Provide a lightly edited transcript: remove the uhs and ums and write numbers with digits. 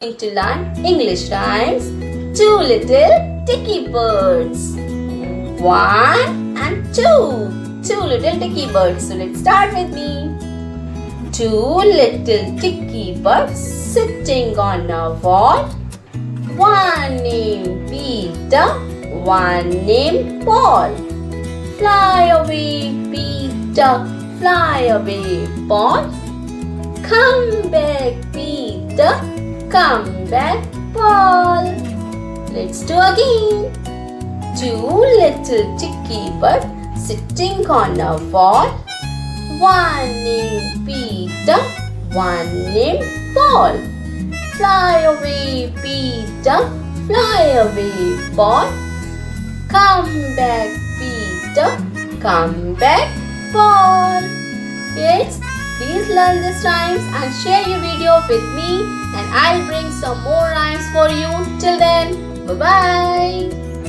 To learn English rhymes. Two little dicky birds. One and two. Two little dicky birds. So let's start with me. Two little dicky birds sitting on a wall. One named Peter, one named Paul. Fly away, Peter, fly away, Paul. Come back, Peter. Come back, Paul. Let's do again. Two little dicky birds sitting on a wall. One named Peter, one named Paul. Fly away, Peter, fly away, Paul. Come back, Peter, come back, Paul. Kids, please learn these rhymes and share your video with me, and I'll bring some more rhymes for you. Till then, bye-bye.